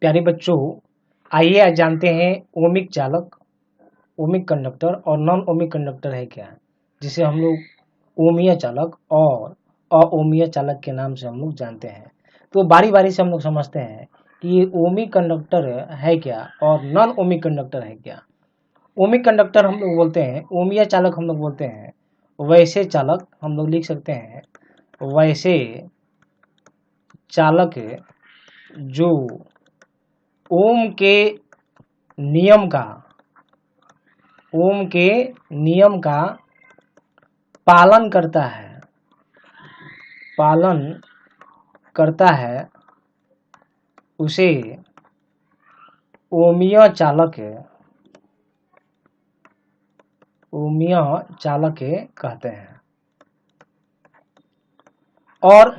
प्यारे बच्चों, आइए आज जानते हैं ओमिक चालक, ओमिक कंडक्टर और नॉन ओमिक कंडक्टर है क्या, जिसे हम लोग ओमीय चालक और अओमीय चालक के नाम से हम लोग जानते हैं। तो बारी बारी से हम लोग समझते हैं कि ये ओमिक कंडक्टर है क्या और नॉन ओमिक कंडक्टर है क्या। ओमिक कंडक्टर हम लोग बोलते हैं, ओमीय चालक हम लोग बोलते हैं वैसे चालक, हम लोग लिख सकते हैं वैसे चालक जो ओम के नियम का पालन करता है उसे ओमीय चालक कहते हैं। और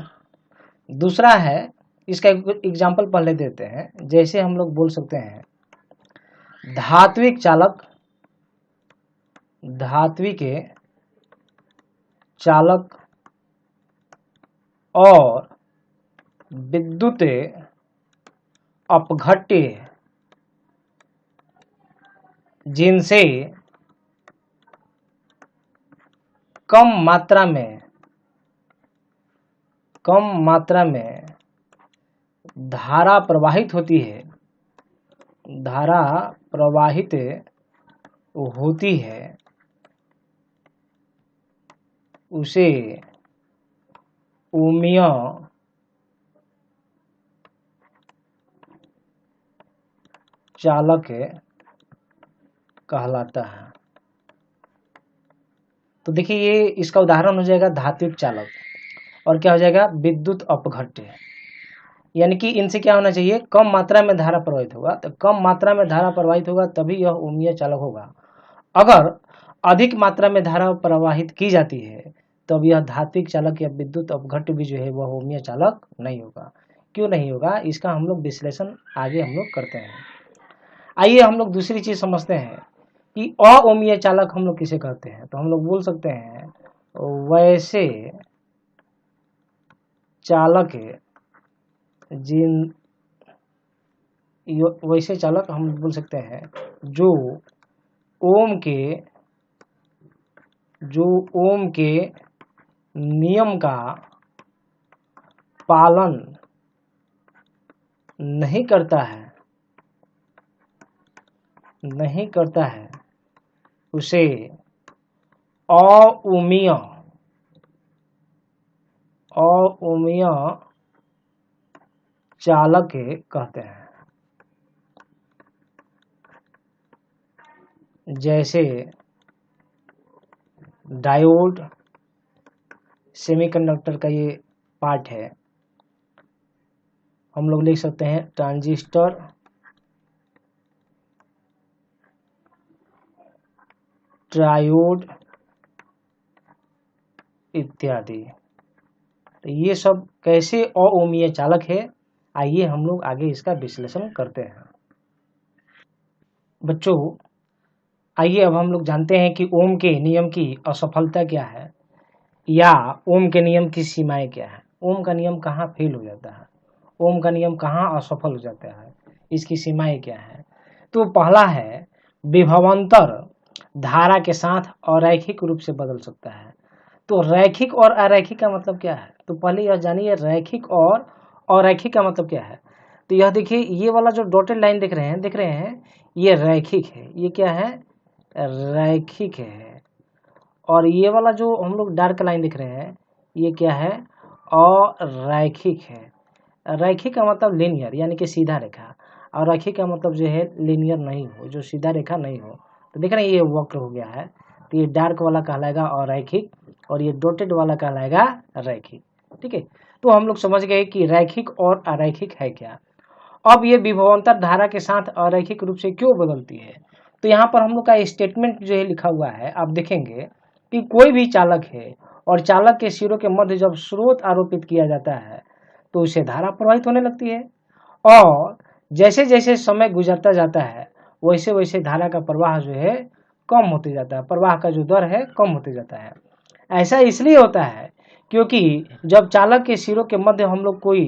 दूसरा है, इसका एग्जाम्पल पहले देते हैं। जैसे हम लोग बोल सकते हैं धात्विक चालक और विद्युत अपघट्य जिनसे कम मात्रा में धारा प्रवाहित होती है उसे ओमीय चालक कहलाता है। तो देखिए, ये इसका उदाहरण हो जाएगा धात्विक चालक, और क्या हो जाएगा विद्युत अपघट्य। यानी कि इनसे क्या होना चाहिए, कम मात्रा में धारा प्रवाहित होगा। तो कम मात्रा में धारा प्रवाहित होगा तभी यह ओमीय चालक होगा। अगर अधिक मात्रा में धारा प्रवाहित की जाती है तब यह धात्विक चालक या विद्युत अपघट्य भी जो है वह ओमीय चालक नहीं होगा। क्यों नहीं होगा, इसका हम लोग विश्लेषण आगे हम लोग करते हैं। आइए हम लोग दूसरी चीज समझते हैं कि अओमीय चालक हम लोग किसे कहते हैं। तो हम लोग बोल सकते हैं वैसे चालक वैसे चालक हम बोल सकते हैं जो ओम के नियम का पालन नहीं करता है उसे अओमीय चालक कहते हैं। जैसे डायोड, सेमीकंडक्टर का ये पार्ट है, हम लोग लिख सकते हैं ट्रांजिस्टर, ट्रायोड इत्यादि। तो ये सब कैसे अओमीय चालक है, आइए हम लोग आगे इसका विश्लेषण करते हैं। बच्चों, आइए अब हम लोग जानते हैं कि ओम के नियम की असफलता क्या है, या ओम के नियम की सीमाएं क्या है। ओम का नियम कहाँ फेल हो जाता है, ओम का नियम कहाँ असफल हो जाता है, इसकी सीमाएं क्या है। तो पहला है, विभवांतर धारा के साथ अरैखिक रूप से बदल सकता है। तो रैखिक और अरैखिक का मतलब क्या है, तो पहले यह जानिए रैखिक और अरैखिक का मतलब क्या है। तो यह देखिए, ये वाला जो डॉटेड लाइन देख रहे हैं ये रैखिक है। ये क्या है, रैखिक है। और ये वाला जो हम लोग डार्क लाइन देख रहे हैं ये क्या है, अरैखिक है। रैखिक का मतलब लीनियर यानी कि सीधा रेखा, और रैखिक का मतलब जो है लीनियर नहीं हो, जो सीधा रेखा नहीं हो। तो देख रहे हैं ये वक्र हो गया है, तो ये डार्क वाला कहलाएगा अरैखिक और ये डॉटेड वाला कहलाएगा रैखिक। ठीक है, तो हम लोग समझ गए कि रैखिक और अरैखिक है क्या। अब ये विभवांतर धारा के साथ अरैखिक रूप से क्यों बदलती है, तो यहाँ पर हम लोग का स्टेटमेंट जो है लिखा हुआ है, आप देखेंगे कि कोई भी चालक है और चालक के सिरों के मध्य जब स्रोत आरोपित किया जाता है तो उसे धारा प्रवाहित होने लगती है, और जैसे जैसे समय गुजरता जाता है वैसे वैसे धारा का प्रवाह जो है कम होते जाता है, प्रवाह का जो दर है कम होते जाता है। ऐसा इसलिए होता है क्योंकि जब चालक के सिरों के मध्य हम लोग कोई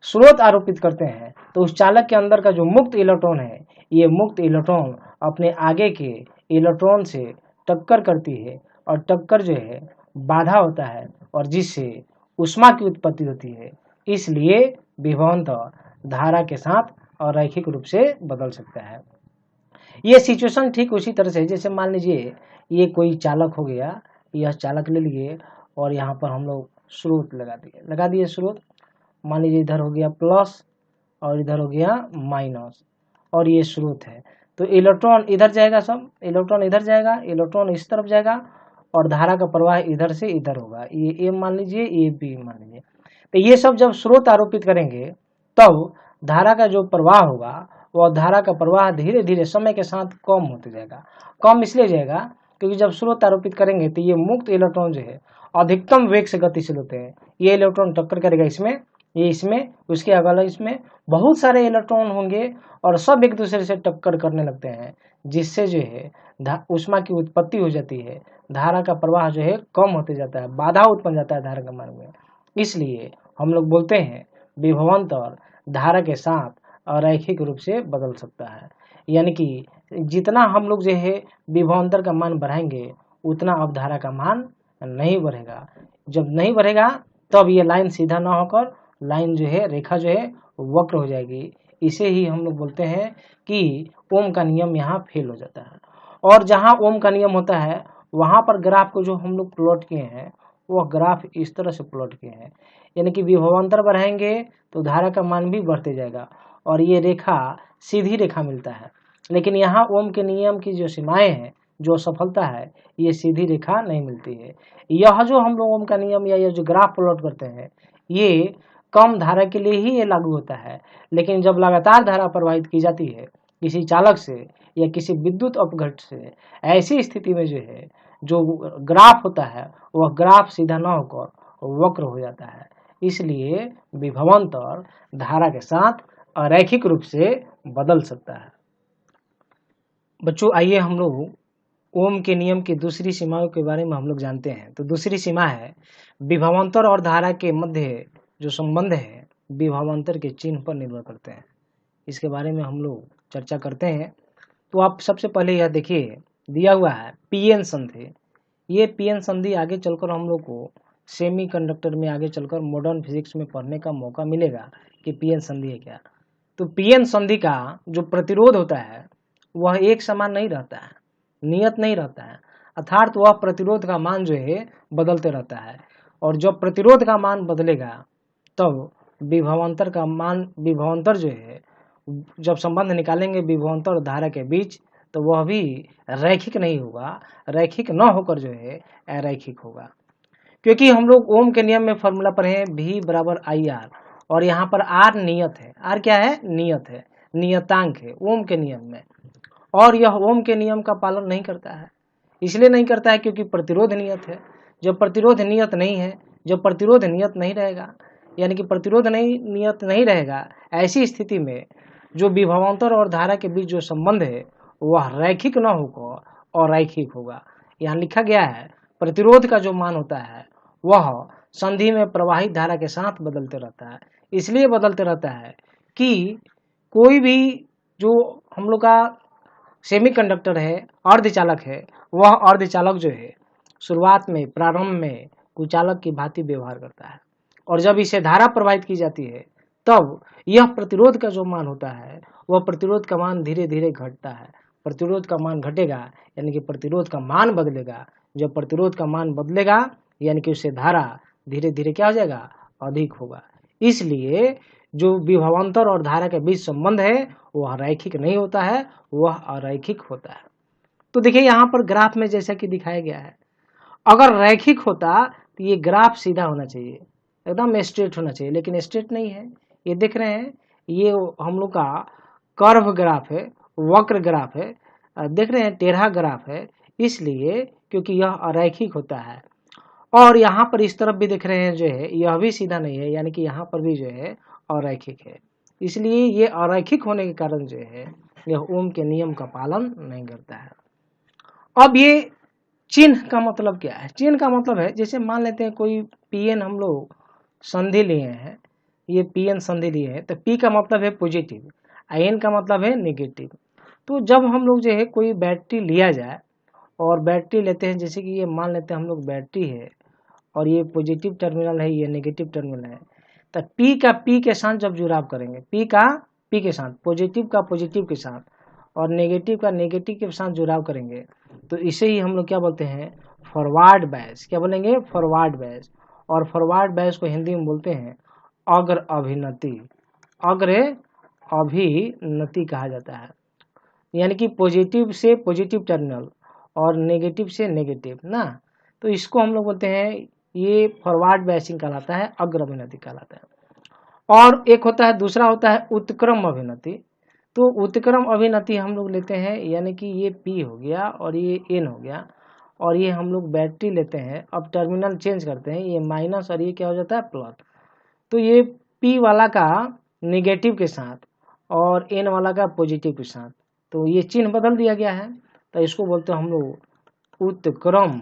स्रोत आरोपित करते हैं तो उस चालक के अंदर का जो मुक्त इलेक्ट्रॉन है, ये मुक्त इलेक्ट्रॉन अपने आगे के इलेक्ट्रॉन से टक्कर करती है और टक्कर जो है बाधा होता है और जिससे ऊष्मा की उत्पत्ति होती है। इसलिए विभवांतर धारा के साथ अरैखिक रूप से बदल सकता है। ये सिचुएशन ठीक उसी तरह से जैसे मान लीजिए ये कोई चालक हो गया, यह चालक ले लिए और यहाँ पर हम लोग स्रोत लगा दिए स्रोत। मान लीजिए इधर हो गया प्लस और इधर हो गया माइनस और ये स्रोत है, तो इलेक्ट्रॉन इधर जाएगा, सब इलेक्ट्रॉन इधर जाएगा, इलेक्ट्रॉन इस तरफ जाएगा और धारा का प्रवाह इधर से इधर होगा। ये ए मान लीजिए, ये बी मान लीजिए। तो ये सब जब स्रोत आरोपित करेंगे तब धारा का जो प्रवाह होगा वह धारा का प्रवाह धीरे धीरे समय के साथ कम होते जाएगा। कम इसलिए जाएगा क्योंकि जब स्रोत आरोपित करेंगे तो ये मुक्त इलेक्ट्रॉन जो है अधिकतम वेग से गतिशील होते हैं। ये इलेक्ट्रॉन टक्कर करेगा इसमें, ये इसमें, उसके अगला इसमें, बहुत सारे इलेक्ट्रॉन होंगे और सब एक दूसरे से टक्कर करने लगते हैं, जिससे जो है ऊष्मा की उत्पत्ति हो जाती है, धारा का प्रवाह जो है कम होते जाता है, बाधा उत्पन्न जाता है धारा के मार्ग में। इसलिए हम लोग बोलते हैं विभवांतर धारा के साथ अरैखिक रूप से बदल सकता है। यानी कि जितना हम लोग जो है विभवांतर का मान बढ़ाएंगे उतना अब धारा का मान नहीं बढ़ेगा। जब नहीं बढ़ेगा तब ये लाइन सीधा ना होकर लाइन जो है, रेखा जो है वक्र हो जाएगी। इसे ही हम लोग बोलते हैं कि ओम का नियम यहाँ फेल हो जाता है। और जहाँ ओम का नियम होता है वहाँ पर ग्राफ को जो हम लोग प्लॉट किए हैं वह ग्राफ इस तरह से प्लॉट किए हैं, यानी कि विभवांतर बढ़ाएंगे तो धारा का मान भी बढ़ते जाएगा और ये रेखा सीधी रेखा मिलता है। लेकिन यहाँ ओम के नियम की जो सीमाएं हैं, जो सफलता है, ये सीधी रेखा नहीं मिलती है। यह जो हम लोग ओम का नियम या ये जो ग्राफ प्लॉट करते हैं ये कम धारा के लिए ही ये लागू होता है। लेकिन जब लगातार धारा प्रवाहित की जाती है किसी चालक से या किसी विद्युत अपघट से, ऐसी स्थिति में जो है जो ग्राफ होता है वह ग्राफ सीधा न होकर वक्र हो जाता है। इसलिए विभवांतर धारा के साथ अरैखिक रूप से बदल सकता है। बच्चों आइए हम लोग ओम के नियम की दूसरी सीमाओं के बारे में हम लोग जानते हैं। तो दूसरी सीमा है विभवांतर और धारा के मध्य जो संबंध है विभवांतर के चिन्ह पर निर्भर करते हैं। इसके बारे में हम लोग चर्चा करते हैं। तो आप सबसे पहले यह देखिए दिया हुआ है पीएन संधि। ये पीएन संधि आगे चलकर हम लोग को सेमीकंडक्टर में आगे चलकर मॉडर्न फिजिक्स में पढ़ने का मौका मिलेगा कि पीएन संधि है क्या। तो पीएन संधि का जो प्रतिरोध होता है वह एक समान नहीं रहता है, नियत नहीं रहता है, अर्थात वह प्रतिरोध का मान जो है बदलते रहता है। और जब प्रतिरोध का मान बदलेगा तब विभवांतर का मान, विभवांतर जो है जब संबंध निकालेंगे विभवांतर और धारा के बीच तो वह भी रैखिक नहीं होगा, रैखिक न होकर जो है अरैखिक होगा। क्योंकि हम लोग ओम के नियम में फॉर्मूला पढ़े हैं V बराबर IR और यहाँ पर R नियत है। R क्या है? नियत है, नियतांक है ओम के नियम में। और यह ओम के नियम का पालन नहीं करता है। इसलिए नहीं करता है क्योंकि प्रतिरोध नियत है। जब प्रतिरोध नियत नहीं है, जब प्रतिरोध नियत नहीं रहेगा, यानी कि प्रतिरोध नहीं नियत नहीं रहेगा, ऐसी स्थिति में जो विभवांतर और धारा के बीच जो संबंध है वह रैखिक न होकर अरैखिक होगा। यहाँ लिखा गया है प्रतिरोध का जो मान होता है वह संधि में प्रवाहित धारा के साथ बदलते रहता है। इसलिए बदलते रहता है कि कोई भी जो हम लोग का सेमीकंडक्टर है, अर्धचालक है, वह अर्धचालक जो है शुरुआत में, प्रारंभ में कुचालक की भांति व्यवहार करता है और जब इसे धारा प्रवाहित की जाती है तब यह प्रतिरोध का जो मान होता है वह प्रतिरोध का मान धीरे धीरे घटता है। प्रतिरोध का मान घटेगा यानी कि प्रतिरोध का मान बदलेगा। जब प्रतिरोध का मान बदलेगा यानी कि उससे धारा धीरे धीरे क्या हो जाएगा? अधिक होगा। इसलिए जो विभवांतर और धारा के बीच संबंध है वह रैखिक नहीं होता है, वह अरैखिक होता है। तो देखिए यहाँ पर ग्राफ में जैसा कि दिखाया गया है, अगर रैखिक होता तो ये ग्राफ सीधा होना चाहिए, एकदम स्ट्रेट होना चाहिए, लेकिन स्ट्रेट नहीं है। ये देख रहे हैं ये हम लोग का कर्व ग्राफ है, वक्र ग्राफ है, देख रहे हैं टेढ़ा ग्राफ है, इसलिए क्योंकि यह अरैखिक होता है। और यहाँ पर इस तरफ भी देख रहे हैं जो है यह भी सीधा नहीं है, यानी कि यहाँ पर भी जो है अरैखिक है। इसलिए ये अरैखिक होने के कारण जो है यह ओम के नियम का पालन नहीं करता है। अब ये चिन्ह का मतलब क्या है? चिन्ह का मतलब है जैसे मान लेते हैं कोई पीएन हम लोग संधि लिए हैं, ये पीएन संधि लिए है, तो पी का मतलब है पॉजिटिव, एन का मतलब है नेगेटिव। तो जब हम लोग जो है कोई बैटरी लिया जाए और बैटरी लेते हैं, जैसे कि ये मान लेते हैं हम लोग बैटरी है और ये पॉजिटिव टर्मिनल है, ये नेगेटिव टर्मिनल है, तो पी का पी के साथ जब जुड़ाव करेंगे, पी का पी के साथ, पॉजिटिव का पॉजिटिव के साथ और नेगेटिव का नेगेटिव के साथ जुड़ाव करेंगे, तो इसे ही हम लोग क्या बोलते हैं, फॉरवर्ड बायस। क्या बोलेंगे, फॉरवर्ड बायस। और फॉरवर्ड बायस को हिंदी में बोलते हैं अग्र अभिनति, अग्र अभिनति कहा जाता है। यानी कि पॉजिटिव से पॉजिटिव टर्मिनल और नेगेटिव से नेगेटिव ना, तो इसको हम लोग बोलते हैं, ये फॉरवर्ड बायसिंग कहलाता है, अग्र अभिनति कहलाता है। और एक होता है, दूसरा होता है उत्क्रम अभिनति। तो उत्क्रम अभिनति हम लोग लेते हैं, यानी कि ये P हो गया और ये N हो गया और ये हम लोग बैटरी लेते हैं, अब टर्मिनल चेंज करते हैं, ये माइनस और ये क्या हो जाता है, प्लस। तो ये P वाला का नेगेटिव के साथ और N वाला का पॉजिटिव के साथ, तो ये चिन्ह बदल दिया गया है, तो इसको बोलते हैं हम लोग उत्क्रम,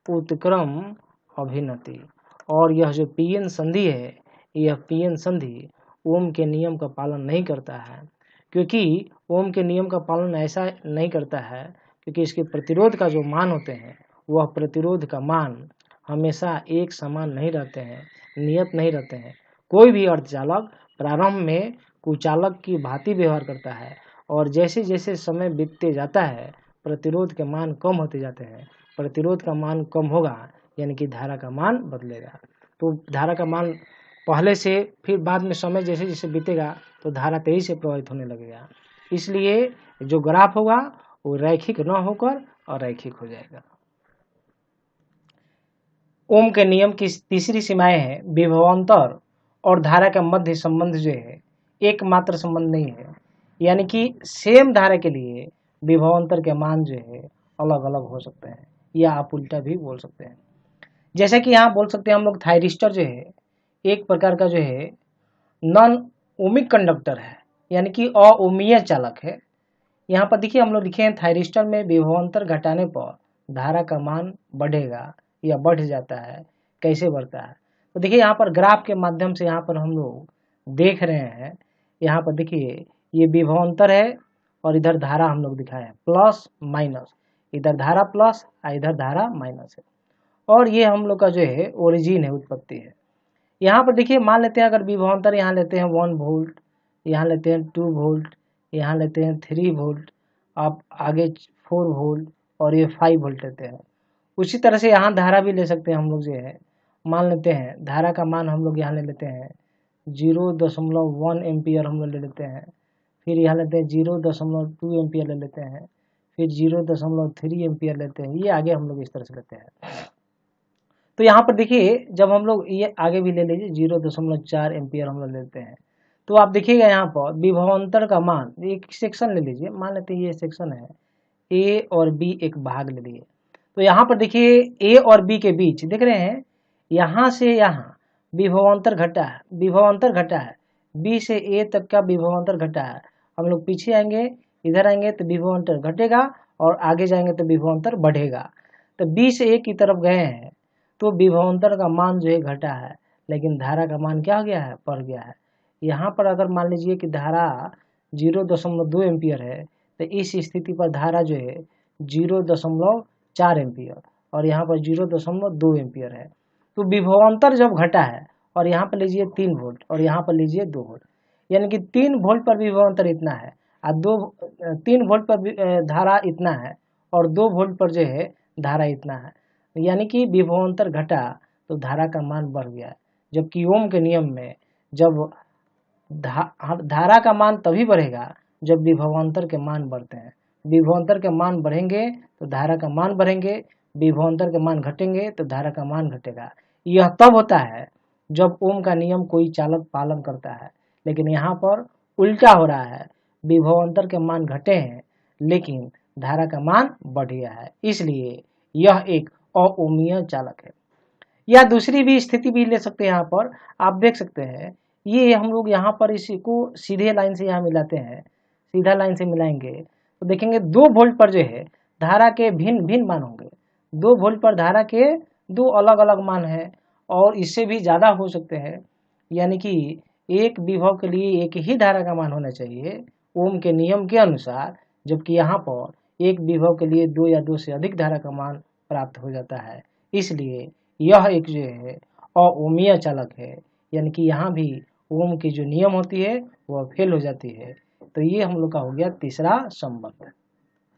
उत्क्रम अभिनति। और यह जो पीएन संधि है, यह पीएन संधि ओम के नियम का पालन नहीं करता है, क्योंकि ओम के नियम का पालन ऐसा नहीं करता है क्योंकि इसके प्रतिरोध का जो मान होते हैं, वह प्रतिरोध का मान हमेशा एक समान नहीं रहते हैं, नियत नहीं रहते हैं। कोई भी अर्धचालक प्रारंभ में कुचालक की भांति व्यवहार करता है और जैसे जैसे समय बीतते जाता है प्रतिरोध के मान कम होते जाते हैं। प्रतिरोध का मान कम होगा यानी कि धारा का मान बदलेगा। तो धारा का मान पहले से फिर बाद में समय जैसे जैसे बीतेगा तो धारा तेजी से प्रभावित होने लगेगा। इसलिए जो ग्राफ होगा वो रैखिक न होकर अरैखिक हो जाएगा। ओम के नियम की तीसरी सीमाएं है विभवांतर और धारा का मध्य संबंध जो है एकमात्र संबंध नहीं है, यानी कि सेम धारा के लिए विभवांतर के मान जो है अलग अलग हो सकते हैं, या आप उल्टा भी बोल सकते हैं। जैसे कि यहाँ बोल सकते हैं हम लोग थायरिस्टर जो है एक प्रकार का जो है नॉन ओमिक कंडक्टर है, यानी कि अओमीय चालक है। यहाँ पर देखिए हम लोग लिखे हैं थायरिस्टर में विभवांतर घटाने पर धारा का मान बढ़ेगा या बढ़ जाता है। कैसे बढ़ता है, तो देखिए यहाँ पर ग्राफ के माध्यम से यहाँ पर हम लोग देख रहे हैं। यहाँ पर देखिए ये विभवांतर है और इधर धारा हम लोग दिखाए हैं प्लस माइनस, इधर धारा प्लस और इधर धारा माइनस है। और ये हम लोग का जो है ओरिजिन है, उत्पत्ति है। यहाँ पर देखिए मान लेते हैं अगर विभवांतर यहाँ लेते हैं 1 वोल्ट, यहाँ लेते हैं 2 वोल्ट, यहाँ लेते हैं 3 वोल्ट, आप आगे 4 वोल्ट और ये 5 वोल्ट लेते हैं। उसी तरह से यहाँ धारा भी ले सकते हैं हम लोग जो है, मान लेते हैं धारा का मान हम लोग यहाँ ले लेते हैं 0.1 एम्पियर हम लोग ले लेते हैं, फिर यहाँ लेते हैं 0.2 एम्पियर ले लेते हैं, फिर 0.3 एम्पियर लेते हैं, ये आगे हम लोग इस तरह से लेते हैं। तो यहाँ पर देखिए जब हम लोग ये आगे भी ले लीजिए 0.4 एम्पियर हम लोग लेते हैं, तो आप देखिएगा यहाँ पर विभवांतर का मान, एक सेक्शन ले लीजिए, मान लेते हैं ये सेक्शन है ए और बी, एक भाग ले लिए। तो यहाँ पर देखिए ए और बी के बीच देख रहे हैं यहाँ से यहाँ विभवांतर घटा है, विभवांतर घटा है, बी से ए तक का विभवांतर घटा है। हम लोग पीछे आएंगे, इधर आएंगे तो विभवांतर घटेगा और आगे जाएंगे तो विभवांतर बढ़ेगा। तो बी से ए की तरफ गए हैं तो विभवांतर का मान जो है घटा है, लेकिन धारा का मान क्या हो गया है, बढ़ गया है। यहाँ पर अगर मान लीजिए कि धारा 0.2 एम्पियर है तो इस स्थिति पर धारा जो है 0.4 एम्पियर और यहाँ पर 0.2 एम्पियर है। तो विभवांतर जब घटा है और यहाँ पर लीजिए 3 वोल्ट और यहाँ पर लीजिए 2 वोल्ट, यानी कि 3 वोल्ट पर विभवांतर इतना है और 3 वोल्ट पर धारा इतना है और 2 वोल्ट पर जो है धारा इतना है, यानी कि विभवांतर घटा तो धारा का मान बढ़ गया। जबकि ओम के नियम में जब धारा का मान तभी बढ़ेगा जब विभवांतर के मान बढ़ते हैं। विभवांतर के मान बढ़ेंगे तो धारा का मान बढ़ेंगे, विभवांतर के मान घटेंगे तो धारा का मान घटेगा। यह तब होता है जब ओम का नियम कोई चालक पालन करता है, लेकिन यहाँ पर उल्टा हो रहा है, विभवांतर के मान घटे हैं लेकिन धारा का मान बढ़ गया है, इसलिए यह एक अओमीय चालक है। या दूसरी भी स्थिति भी ले सकते हैं। यहाँ पर आप देख सकते हैं ये हम लोग यहाँ पर इसको सीधे लाइन से यहाँ मिलाते हैं, सीधा लाइन से मिलाएंगे तो देखेंगे 2 वोल्ट पर जो है धारा के भिन्न भिन्न मान होंगे। 2 वोल्ट पर धारा के 2 अलग अलग मान है और इससे भी ज़्यादा हो सकते हैं, यानी कि एक विभव के लिए एक ही धारा का मान होना चाहिए ओम के नियम के अनुसार, जबकि यहाँ पर एक विभव के लिए 2 या 2 से अधिक धारा का मान प्राप्त हो जाता है। इसलिए यह एक जो है अओमीय चालक है, यानी कि यहाँ भी ओम की जो नियम होती है वह फेल हो जाती है। तो ये हम लोग का हो गया तीसरा संबंध।